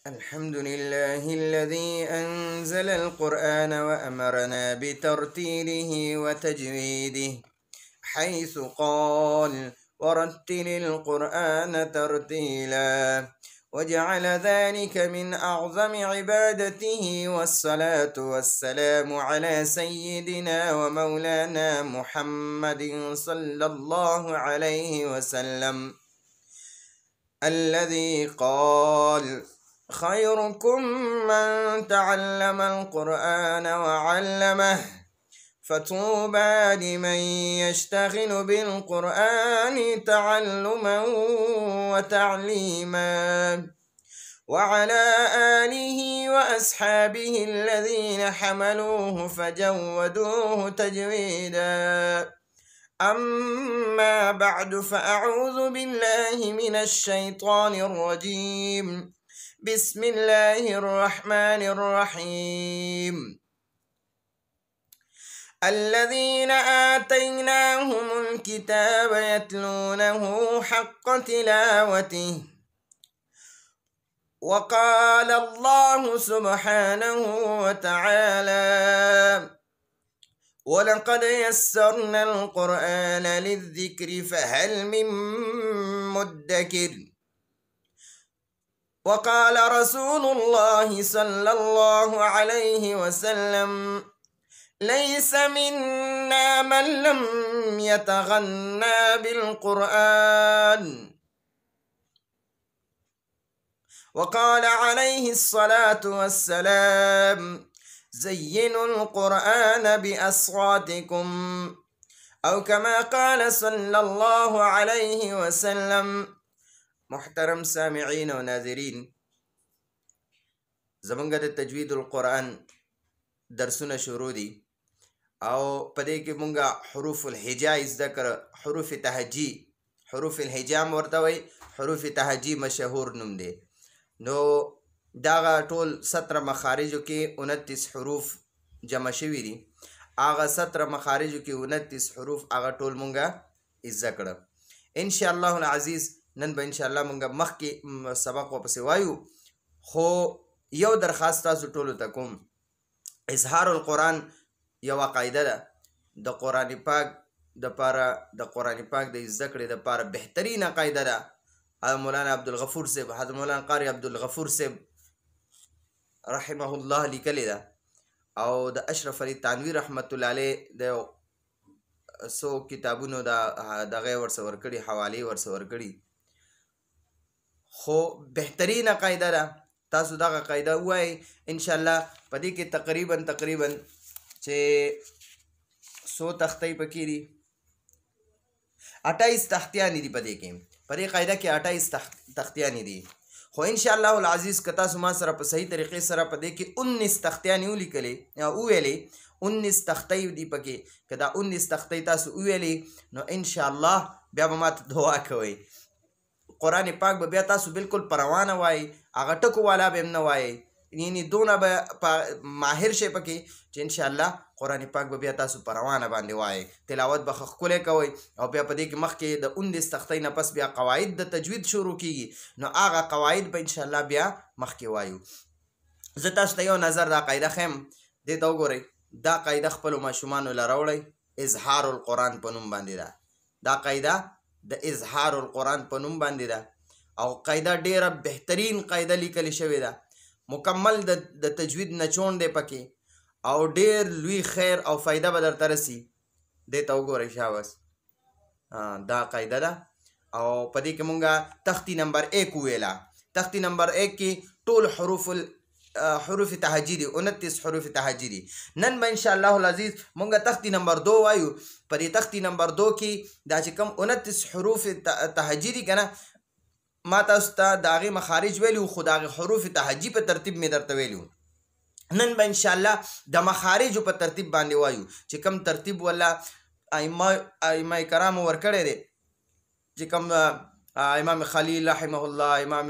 الحمد لله الذي أنزل القرآن وأمرنا بترتيله وتجويده، حيث قال: ورتل القرآن ترتيلا، وجعل ذلك من أعظم عبادته، والصلاة والسلام على سيدنا ومولانا محمد صلى الله عليه وسلم، الذي قال: خيركم من تعلم القرآن وعلمه، فطوبى لمن يشتغل بالقرآن تعلما وتعليما. وعلى آله وأصحابه الذين حملوه فجودوه تجويدا. أما بعد، فأعوذ بالله من الشيطان الرجيم. بسم الله الرحمن الرحيم. الذين آتيناهم الكتاب يتلونه حق تلاوته. وقال الله سبحانه وتعالى: ولقد يسرنا القرآن للذكر فهل من مدكر. وقال رسول الله صلى الله عليه وسلم: ليس منا من لم يتغنى بالقرآن. وقال عليه الصلاة والسلام: زينوا القرآن بأصواتكم، أو كما قال صلى الله عليه وسلم. محترم سامعین و ناظرین، زمونږ د تجوید القرآن درسونه شروع دي او په دې کې مونږه حروف الهجا زده کړه. حروف تهجی، حروف الهجا ورته وایي، حروف تهجی مشهور نوم دی. نو دغه ټول 17 مخارجو کې 29 حروف جمع شوي دي. هغه 17 مخارجو کې 29 حروف هغه ټول مونږه زده کړه. ان شاء الله العزیز نن به ان شاء الله مونږ مخکې سبق ورپسې وایو، خو یو درخواست تاسو ټولو ته کوم. اظهار القرآن یوه قاعده ده د قرآن پاک دپاره، د قرآن پاک د زده کړې دپاره بهترینه قاعده ده. حضرت مولانا عبدالغفور صاحب، حضرت مولانا قاری عبدالغفور صاحب رحمه الله لیکلې ده، او د اشرف علي تانوي رحمت الله علیه د څو کتابونو دغه ورسه ورکړي، حوالې ورسه ورکړي. خو بهترینه قاعده ده، تاسو دغه قاعده ووایئ. انشاءالله په دې کې تقریبا چې 100 تختې پکې دي، 28 تختیانې دي. په دې کې په دې قاعده کې 28 تختیانې دي. خو انشاءالله العزیز که تاسو ما سره په صحیح طریقې سره په دې کې 19 تختیانې ولیکلې یا وویلې، 19 تختې دي پکې. که دا 19 تختې تاسو وویلې نو انشاءالله بیا به ماته دعا کوئ. قرآن پاک به بیا تاسو بالکل پروانه وایي، هغه ټکو والا به هم نه وایي، یعنې دونه به ماهر شئ پکې چې انشاءالله قرآن پاک به بیا تاسو پروانه باندې وایي. تلاوت به ښه ښکلی کوئ، او بیا په دې کې مخکې د 19 تختۍ نه پس بیا قواعد د تجوید شروع کیږي، نو هغه قواعد به انشاءالله بیا مخکې وایو. زه تاسو ته یو نظر دا قاعده ښیم، دې ته وګورئ. دا قاعده خپلو ماشومانو له راوړئ. اظهار القرآن په نوم باندې ده. دا قاعده د اظهار القرآن په نوم باندې ده، او قاعده ډیره بهترین قاعده لیکل شوې ده. مکمل د تجوید نچوڼ دی پکې، او ډیر لوی خیر او فایده به درته رسي. دې ته وګورئ شاباس. دا قاعده ده، او په دې کې مونږه تختی نمبر 1 وویله. تختی نمبر 1 کې ټول حروف تهجی دي، 29 حروف تهجی دي. نن به انشاءالله العزیز مونږه تختی نمبر 2 وایو. په دې تختی نمبر 2 کې دا چې کوم 29 حروف تهجی دي که نه، ما تاسو ته د هغې مخارج ویلي، خو د هغې حروف تهجی په ترتیب مې درته ویلي. نن به انشاءالله د مخارجو په ترتیب باندې وایو، چې کوم ترتیب ولا ائمه کرامو ورکړی دی، چې کوم امام خلیل رحمه الله، امام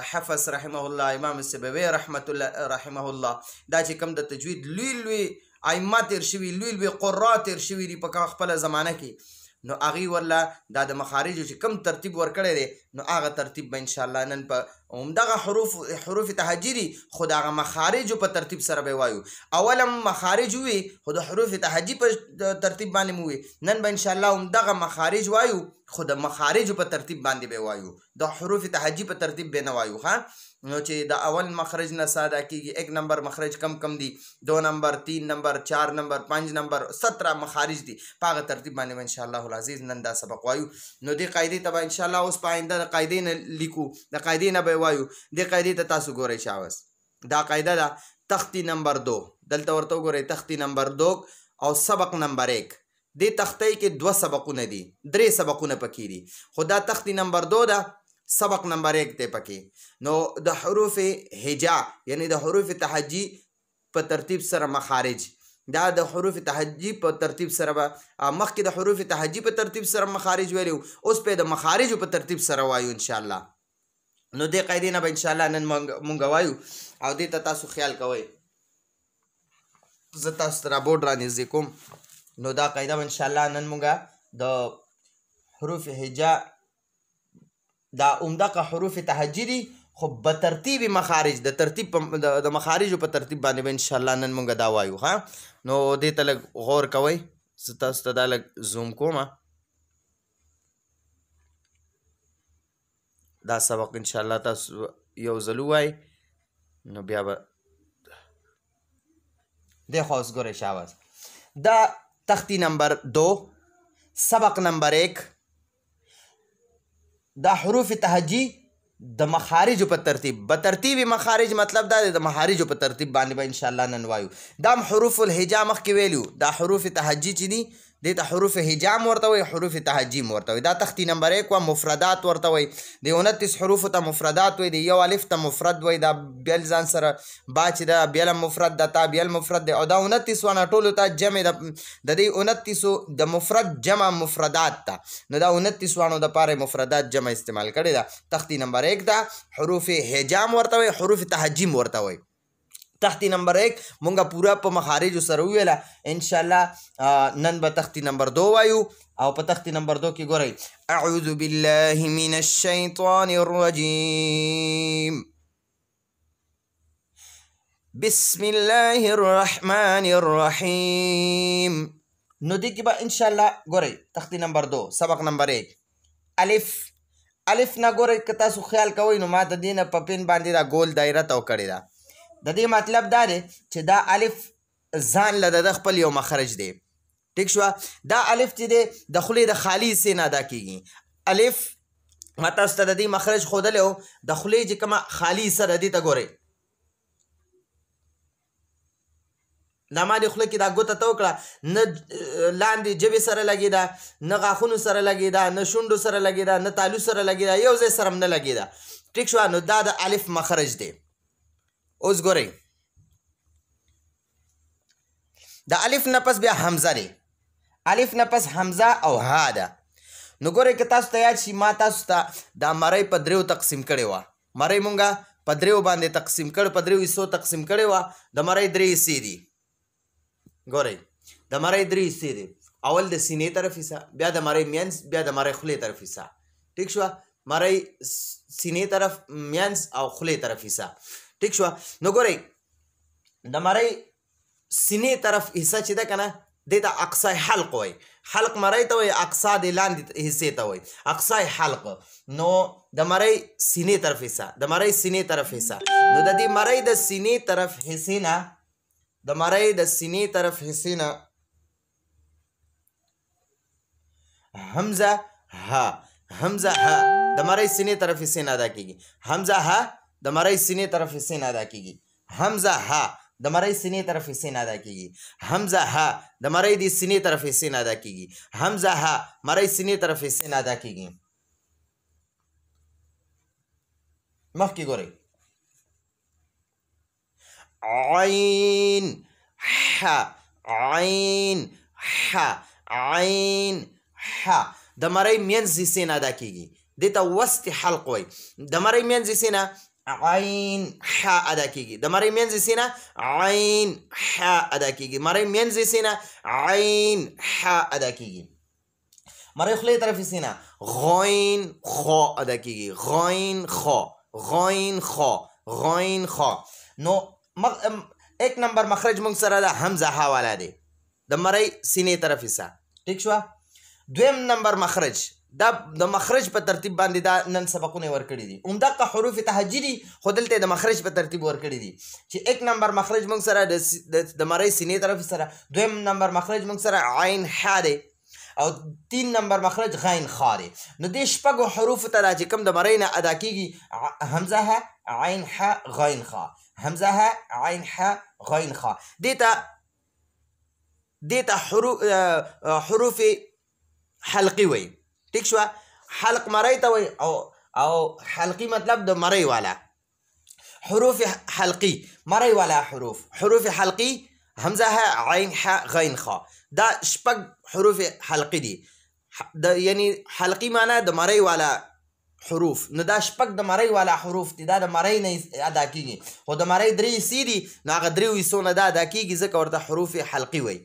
حفص رحمه الله، امام سبوی رحمت الله رحمه الله، دا چې کوم د تجوید لوی لوی ائمه تیر شوي، لوی لوی قرا تیر شوي دي په خپله زمانه کې، نو هغې ورله دا د مخارجو چې کوم ترتیب ورکړی دی، نو هغه ترتیب به انشاءالله نن په همدغه حروف تهجی دي خو د هغه مخارجو په ترتیب سره به وایو. اول هم مخارج وي خو د حروف تهجی په ترتیب باندې مو وي. نن به انشاءالله همدغه مخارج وایو خو د مخارجو په ترتیب باندې به وایو، د حروف تهجی په ترتیب به نه وایو. ها نو چې د اول مخرج نه ساده کیږي 1 نمبر مخرج کم دي، 2 نمبر 3 نمبر 4 نمبر 5 نمبر 17 مخارج دي، په هغه ترتیب باندې ان شاء الله العزیز نن دا سبق وایو. نو دې قاعدې ته به ان شاء الله اوس په آینده د قاعدې نه لیکو، د قاعدې نه به وایو. دې قاعدې ته تاسو ګورئ شاوس دا قاعده ده تختی نمبر 2 دلته ورته وګورئ تختی نمبر 2 او سبق نمبر 1. دې تختې کې 2 سبقونه دي، 3 سبقونه پکې دي، خو دا تختی نمبر 2 ده، سبق نمبر 1 ته پکې. نو د حروف هجا یعنی د حروف تهجی په ترتیب سره مخارج، دا د حروف تهجی په ترتیب سره مخکې د حروف تهجی په ترتیب سره مخارج ویلو، اوس په د مخارج په ترتیب سره وایو ان شاء الله. نو دې قاعدې نه به ان شاء الله نن مونږ وایو او دې ته تاسو خیال کوئ. زه تاسو ته بورډ رانیږدې کوم. نو دا قاعده به ان شاء الله نن مونږ د حروف هجا دا عمدقه حروف تهجی دي خو په ترتیب مخارج د ترتیب د مخارجو په ترتیب باندې به ان شاء الله نن مونږ دا وایو. ها نو دې ته لږ غور کوئ، زه تاسو ته دا لږ زوم کوم. دا سبق ان شاء الله تاسو یو ځل ووایئ نو بیا به دې خوا اوس ګورئ شاوس دا تختی نمبر 2 سبق نمبر 1 دا حروف تهجی د مخارج په ترتیب به ترتیب مخارج مطلب دا د مخارج په ترتیب باندې به ان شاء الله نن وایو. دا حروف الهجا مخکې ویلو، دا حروف تهجی چې دي دې ته حروف هجا ورته وایي، حروف تهجی ورته وایي. دا تختی نمبر 1 و مفردات ورته وایي، د 29 حروف ته مفردات وایي، د یو الف ته مفرد وایي، دا بیل ځان سره با چې دا بیل مفرد ده، تا بیل مفرد ده، او دا 29 ونه ټولو ته جمع د دې 29 د مفرد جمع مفردات ته. نو دا 29 وانو د پاره مفردات جمع استعمال کړي دا. تختی نمبر 1 دا حروف هجا ورته وایي، حروف تهجی ورته وایي. تختی نمبر 1 مونږه پورا په مخارج سره ویله، ان شاء الله نن به تختی نمبر 2 وایو. او په تختی نمبر 2 کې ګورئ اعوذ بالله من الشیطان الرجیم بسم الله الرحمن الرحیم. نو دې کې به ان شاء الله ګورئ تختی نمبر 2 سبق نمبر 1 الف نه ګورئ که تاسو خیال کوئ نو ما د دې نه په پین باندې دا ګول دایره تو کړې ده. د دې مطلب دا دی چې دا الف ځان له د خپل یو مخرج دی. ټیک شوه؟ دا الف چې دی د خولې د خالي حصې نه ادا کېږي. الف ما تاسو ته د دې مخرج ښودلی و، د خولې چې کومه خالي حصه ده دې ته ګورئ. دا ما د خوله کې دا ګوته ته وکړه، نه لاندې ژبې سره لګېده، نه غاښونو سره لګېده، نه شونډو سره لګېده، نه تالو سره لګېده، یو ځای سره هم نه لګېده. ټیک شوه؟ نو دا د الف مخرج دی. اوس ګورئ د الف نه پس بیا حمزه دی، الف نه پس حمزه او ها ده. نو ګورئ که تاسو ته یاد شي ما تاسو ته دا مرۍ په 3 تقسیم کړې وه. مرۍ مونږه په 3 باندې تقسیم کړ، په 3 حصو تقسیم کړې وه. د مرۍ 3 حصې دي. ګورئ د مرۍ 3 حصې دي، اول د سینې طرف حصه، بیا د مرۍ مینځ، بیا د مرۍ خولې طرف حصه. ټیک شوه؟ مرۍ سینې طرف، مینځ او خولې طرف حصه. ٹھیک شو؟ نو ګورئ د مرۍ سینې طرف حصه چې ده که نه دې ته اقصای حلق وایي. حلق مرۍ ته وایي، اقصا د لاندې حصې ته وایي، اقصای حلق. نو د مرۍ سینې طرف حصه، د مرۍ سینې طرف حصه. نو د دې مرۍ د سینې طرف حصې نه، د مرۍ د سینې طرف حصې نه حمزه ها، حمزه ها د مرۍ سینې طرف حصې نه ادا کېږي. حمزه ها د مرۍ سینې طرف حصې نه ادا کېږي. حمزه ها د مرۍ سینې طرف حصې نه ادا کېږي. حمزه ها د مرۍ د سینې طرف حصې نه ادا کېږي. حمزه ها مرۍ سینې طرف حصې نه ادا کېږي. مخکې ګورئ عین ح، عین ح، عین ح د مرۍ منځ حصې نه ادا کېږي. دې ته وسط حلق وایي. د مرۍ منځ حصې نه عین ح ادا کېږي. د مرۍ منځ حصې نه عین ح ادا کېږي. مرۍ منځ حصې نه عین ح ادا کېږي. مرۍ خولې طرف حصې نه غین خ ادا کېږي. غین خ، غین خا غین خا. نو 1 نمبر مخرج مونږ سره د حمزه ها والا دی د مرۍ سینې طرف حصہ. ټیک شو. 2 نمبر مخرج دا د مخرج په ترتیب باندې دا نن سبقونه ورکړي دي. عمدقه حروف تهجدي خو دلته د مخرج په ترتیب ورکړي دي چې 1 نمبر مخرج موږ سره د مرۍ سینې طرف سره، 2 نمبر مخرج موږ سره عین ح دی او 3 نمبر مخرج غین خا دی. نو دې شپږو حروف ته دا چې کوم د مرۍ نه ادا کیږي حمزه ها عین ح غین خا، حمزه ها عین ح غین خا. دیتا حروف حلقی وی. ٹھیک شو. حلق مرئی تا وی او حلقی مطلب د مرئی والا حروف حلقی مرئی والا حروف حلقی حمزه ها عین ح غین خا. دا شپږ حروف حلقی دي یعنی حلقی معنی د مرئی والا حروف. نو دا شپږ د مرۍ والا حروف دي، دا د مرۍ نه ادا کیږي خو د مرۍ 3 حصې دي نو هغه 3 حصو نه دا ادا کیږي ځکه ورته حروف حلقي وایي.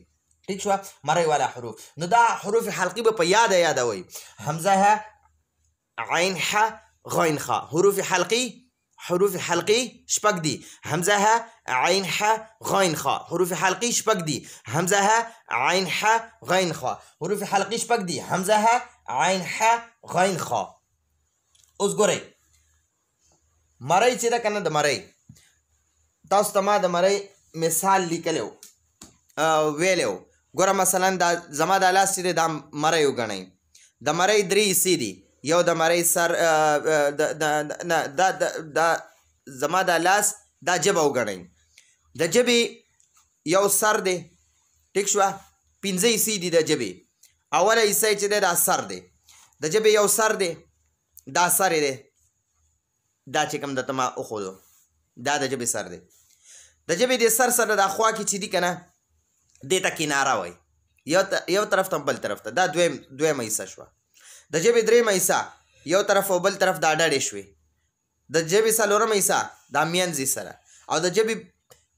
ٹھیک شو. مرۍ والا حروف. نو دا حروف حلقي به په یاده وایي. حمزه ها عین ح غین خا. حروف حلقي شپږ دي. حمزه ها عین ح غین خا. حروف حلقي شپږ دي. حمزه ها عین ح غین خا. حروف حلقي شپږ دي. حمزه ها عین ح غین خا. اوس ګورئ مرۍ چې ده که نه د مرۍ تاسو ته ما د مرۍ مثال لیکلی ویلی و. ګوره مثلا دا زما دا لاس چې دی دا مرۍ وګڼئ. د مرۍ 3 حصې دي. یو د مرۍ سر دا زما دا لاس دا ژبه وګڼئ. د ژبې یو سر دی. ټیک شوه. 5 حصې دي د ژبې. اوله حصه چې دی دا سر دی. د ژبې یو سر دی، دا سر دی، دا چې کوم درته ما وښودو دا د ژبې سر دی. د ژبې د سر سره دا خوا کې چې دي که نه دې ته کناره وایي. یو طرف ته بل طرف ته دا دویمه حصه شوه. د ژبې 3مه حصه یو طرف او بل طرف دا ډډې شوې. د ژبې 4مه حصه دا منځ سره او د ژبې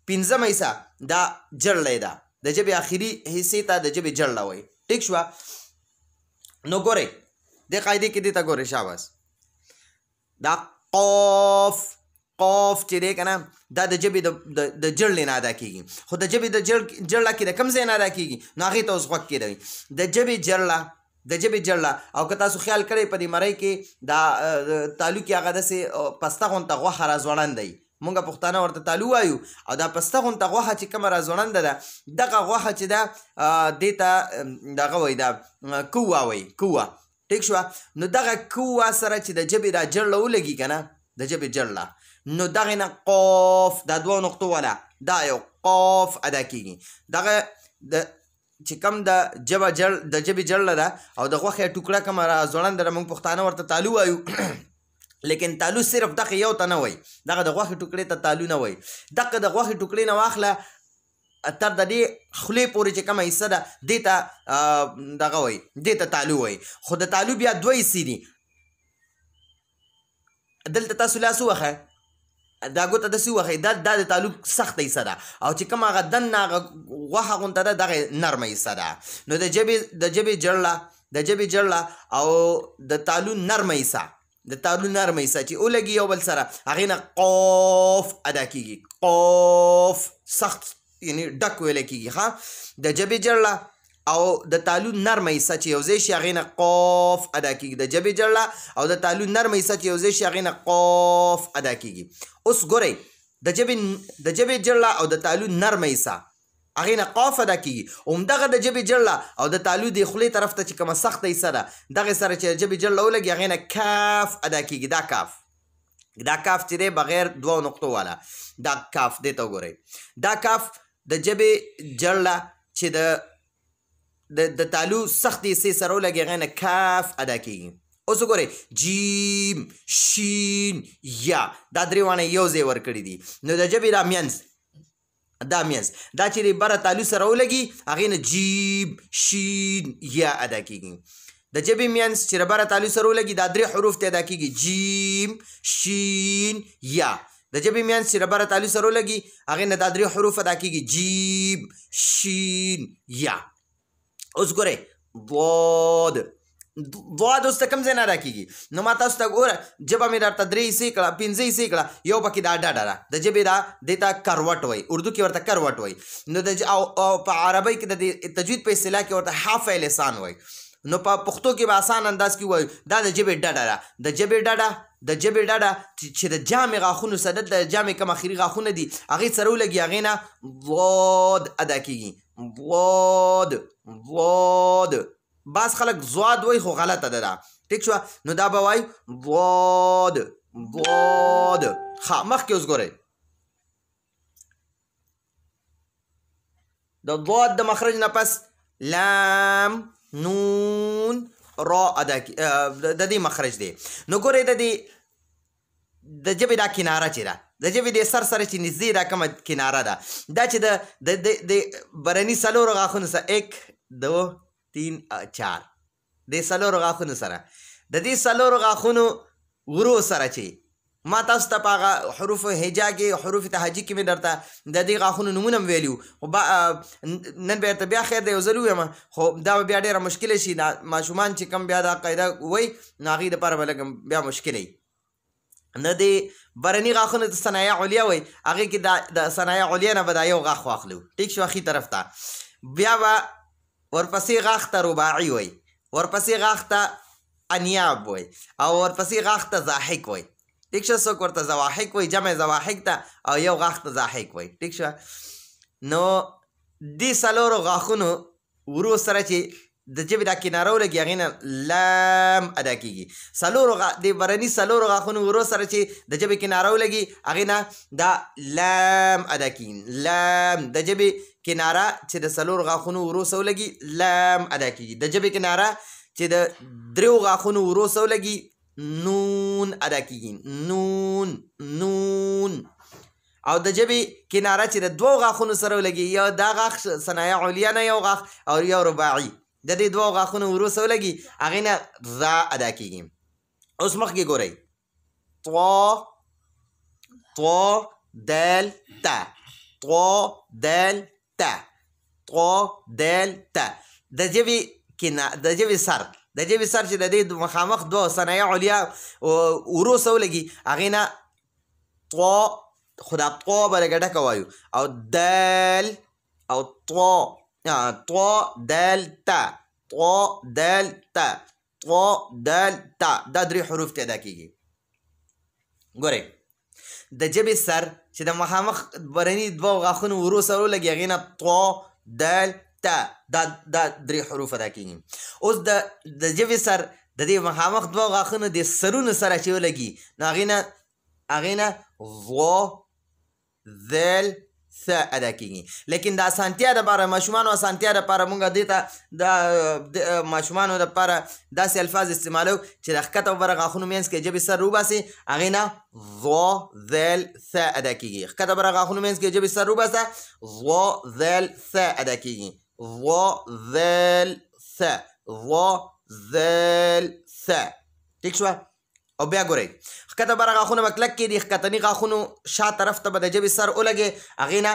5مه حصه دا جړلی ده. د ژبې آخري حصې ته د ژبې جړله وایي. ټیک شوه. نو ګورئ دې قاعدې کې دې ته ګورئ شاباس. دا قاف چې دی که نه دا د ژبې د جړلې نه ادا کېږي خو د ژبې د جړله کې د کوم ځای نه ادا کېږي نو هغې ته اوس غوږ کېدوي. د ژبې جړله او که تاسو خیال کړئ په دې مرۍ کې دا تالو کې هغه داسې پسته غونته غوښه راځوړندی. مونږ پښتانه ورته تالو وایو او دا پسته غونته غوښه چې کومه راځوړنده ده دغه غوښه چې ده دې ته دغه وایي دا کوه وایي کوه. ٹھیک شو. نو دغه کوه سره چې د ژبې دا جړله ولګي که نه د ژبې جړله نو دغې نه قاف دا 2 نقطو والا دا یو قاف ادا کېږي. دغه چې کوم د ژبې جړله ده او د غوښې ټوکړه کومه راځوړنده ده مونږ پښتانه ورته تالو وایو لیکن تالو صرف دغه یو ته نه وایي. دغه د غوښې ټوکړې ته تالو نه وایي. دغه د غوښې ټوکړې نه واخله تر د دې خولې پورې چې کومه حصه ده دې ته دغه وایي دې ته تالو وایي. خو د تالو بیا 2 حصې دي. دلته تاسو لاس ووهئ دا ګوته داسې ووهئ دا د تالو سخته حصه ده او چې کوم هغه دننه هغه غوښه غونته ده دغه نرمه حصه ده. نو د ژبې جړله او د تالو نرمه حصه چې ولګي یو بل سره هغې نه قاف ادا کېږي. قاف سخت یعنی ډک ویلی کېږي. ښه. د ژبې جړله او د تالو نرمه حصه چې یو ځای شي هغې نه قاف ادا کېږي. د ژبې جړله او د تالو نرمه حصه چې یو ځای شي هغې نه قاف ادا کېږي. اوس ګورئ د ژبې جړله او د تالو نرمه حصه هغې نه قاف ادا کېږي. همدغه د ژبې جړله او د تالو د خولې طرف ته چې کومه سخته حصه ده دغې سره چې د ژبې جړله ولګي هغې نه کاف ادا کېږي. دا کاف چې دی بغیر 2 نقطو والا دا کاف دې ته وګورئ. دا کاف د ژبې جړله چې د تالو سختې حصې سره ولګي هغې نه کاف ادا کېږي. اوس وګورئ جیم شین یا دا 3 واڼه یو ځای ورکړي دي. نو د ژبې دا منځ دا چې بره تالو سره ولګي هغې نه جیم شین یا ادا کېږي. د ژبې منځ چې بره تالو سره ولګي دا 3 حروف ته ادا کېږي جیم شین یا. د ژبې منځ چې بره تالو سره ولګي هغې نه دا 3 حروف ادا کېږي جیم شین یا. اوس ګورئ ضاد ضاد اوس ته کوم ځای نه ادا کېږي نو ما تاسو ته ګوره ژبه مې درته 3 حصې کړه 5 حصې کړه یو پکې دا ډډه ده د ژبې دا دې ته کروټ وایي اردو کې ورته کروټ وایي نو او په عربۍ کې د تجوید په اصطلاح کې ورته حافظ لسان وایي نو په پښتو کې به آسان انداز کې وایو دا د ژبې ډډه ده د ژبې ډډه چې د جامې غاښونو سره د جامې کوم اخري غاښونه دي هغې سره ولګي هغې نه ضاد ادا کېږي ضاد بعض خلک ضاد وایي خو غلطه ده دا ټیک شوه نو دا به وایي ضاد ښه مخکې اوس ګورئ د ضاد د مخرج نه پس لام نون را ادا کی د دې مخرج دی نو ګورئ د ژبې دا کناره چې ده د ژبې د سر سره چې نږدې دا کومه کناره ده دا چې د برني څلورو غاښونو سره 1 2 3 4 د څلورو غاښونو سره د دې څلورو غاښونو ورو سره چې ما تاسو ته په هغه حروف هجا کې حروف تهجي کې مې درته د دې غاښونو نومونه هم ویلي خو نن به درته بیا خیر دی یو ځل ووایم خو دا به بیا ډېره مشکله شي ماشومان چې کوم بیا دا قاعده وایي نو هغې دپاره به لږ بیا مشکله وي نه د برني غاښونو د صنایع علیا وایي هغې کې د صنایع علیا نه به دا یو غاښ واخلو ټیک شو ښي طرف ته بیا به ورپسې غاښ ته رباعي وایي ورپسې غاښ ته انیاب وایي او ورپسې غاښ ته ضاحک وایي ټیک شو څوک ورته زواحک وایي جمع زواحک ته او یو غاښ ته ضاحک وایي ټیک شوه نو دې څلورو غاښونو ورو سره چې د ژبې دا کناره ولګي هغې نه لام ادا کېږي د برني څلورو غاښونو ورو سره چې د ژبې کناره ولګي هغې نه دا لام ادا کېږي لام د ژبې کناره چې د څلورو غاښونو ورو سره ولګي لام ادا کېږي د ژبې کناره چې د دریو غاښونو ورو سره ولګي نون ادا کېږي نون او د ژبې کناره چې د دوو غاښونو سره ولګي یو دا غاښ صنایع علیا نه یو غاښ او یو رباعي د دې دوو غاښونو ورو سره ولګي هغې نه ذا ادا کېږي اوس مخکې ګورئ طو دال تا طو دال تا طو دال تا د ژبې سر چې د دې مخامخ دوه صنایع علیا ورو سره ولګي هغې نه طو خو دا طو به لږه ډکه وایو او دال او طو دال تا دا درې حروف ته ادا کېږي ګورئ د ژبې سر چې د مخامخ برني دوه غاښونو ورو سره ولګي هغې نه طو دال تا دا درې حروف ادا کېږي اوس د ژبې سر د دې مخامخ دوه غاښونو د سرونو سره چې ولګي نو هغې نه ضو ذل ث ادا کېږي لیکن د اسانتیا دپاره ماشومانو اسانتیا دپاره مونږ دې ته د ماشومانو دپاره داسې الفاظ استعمالو چې د ښکته او بره غاښونو منځ کې ژبې سر روباسي هغې نه ضو ذل ث ادا کېږي ښکته بره غاښونو منځ کې ژبې سر روباسه ضو ذل ث ادا کېږي ضو ذل ث ټیک شوه او بیا ګورئ ښکته بره غاښونه به کلک کې دي ښکتني غاښونو شا طرف ته به د ژبې سر ولګې هغې نه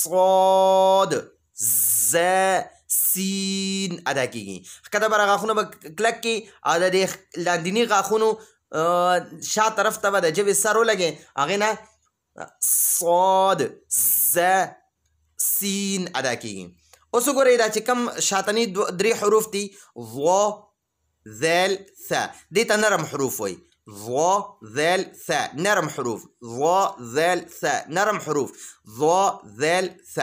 صاد ز سین ادا کېږي ښکته بره غاښونه به کلک کې او د دې لاندیني غاښونو شا طرف ته به د ژبې سر ولګې هغې نه صاد ز سین ادا کېږي اوس وګورئ دا چې کوم شاتني درې حروف دي ضو ذل ث دې ته نرم حروف وایي ضو ذل ث نرم حروف ضو ذل ث نرم حروف ضو ذل ث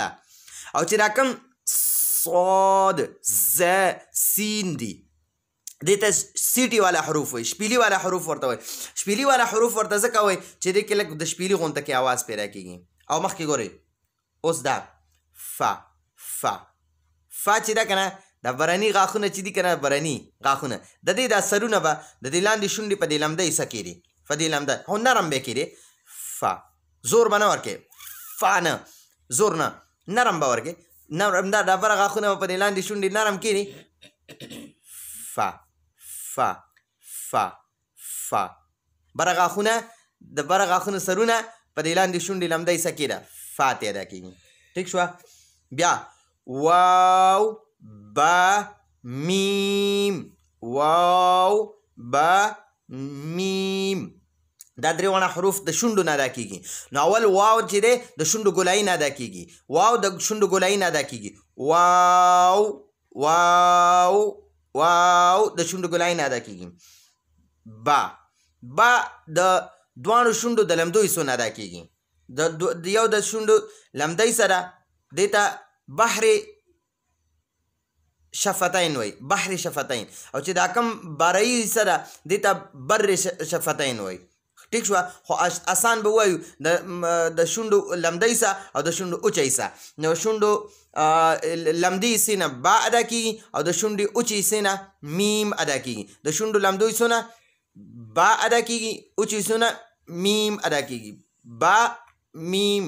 او چې دا کوم صاد ز سین دي دې ته سیټي والا حروف وایي شپیلي والا حروف ورته وایي شپیلي والا حروف ورته ځکه وایي چې دې کې لږ د شپیلي غونته کې اواز پیدا کېږي او مخکې ګورئ اوس دا فا چې ده که نه دا برني غاښونه چې دي که نه برني غاښونه د دې دا سرونه به د دې لاندې شونډې په دې لمده حصه کې دي په دې لمده خو نرم به کې دي فا زور به نه ورکې فا نه زور نه نرم به ورکې نرم دا ډبره غاښونه به په دې لاندې شونډې نرم کې دي فا بره غاښونه د بره غاښونو سرونه په دې لاندې شونډې لمده حصه کې ده فا ته ادا کېږي ټیک شوه بیا واو با میم واو با میم. دا درې وړه حروف د شونډو نه ادا کیږي. نو اول واو چې دی د شونډو ګولایي نه ادا کیږي. واو د شونډو ګولایي نه ادا کیږي. واو واو واو د شونډو ګولایي نه ادا کیږي. با د دواړو شونډو د لمدو حصو نه ادا کیږي. د یو د شونډو لمدی سره دې ته بحر شفتین وای، بحر شفتین. او چې دا کم بارایي حصه ده دې ته بر شفتین وای. ټیک شوه. خو اسان به ووایو د شونډو لمدی حصه او د شونډو اوچه حصه. نو شونډو لمدي حصې نه با ادا کیږي او د شونډې اوچې حصې نه میم ادا کیږي. د شونډو لمدو حصو نه با ادا کیږي، اوچې حصو نه میم ادا کیږي. با میم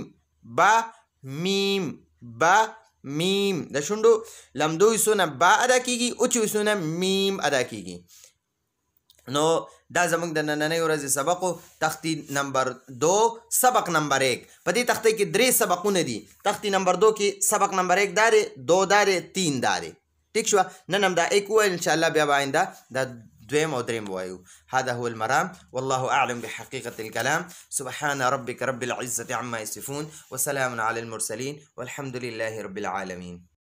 با میم با میم. د شونډو لمدو حصو نه با ادا کیږي، اوچې حصو نه میم ادا کیږي. نو دا زموږ د نننۍ ورځې سبق و. تختې نمبر 2 سبق نمبر 1. په دې تختې کې 3 سبقونه دي. تختې نمبر 2 کې سبق نمبر 1 دا دی، 2 دا دی، 3 دا دی. ټیک شوه. نن هم دا 1 وویل، انشاءالله بیا به آینده دا 2 او 3 ووایو. هذا هو المرام والله أعلم بحقيقة الكلام. سبحان ربك رب العزة عما يصفون وسلام على المرسلين والحمد لله رب العالمين.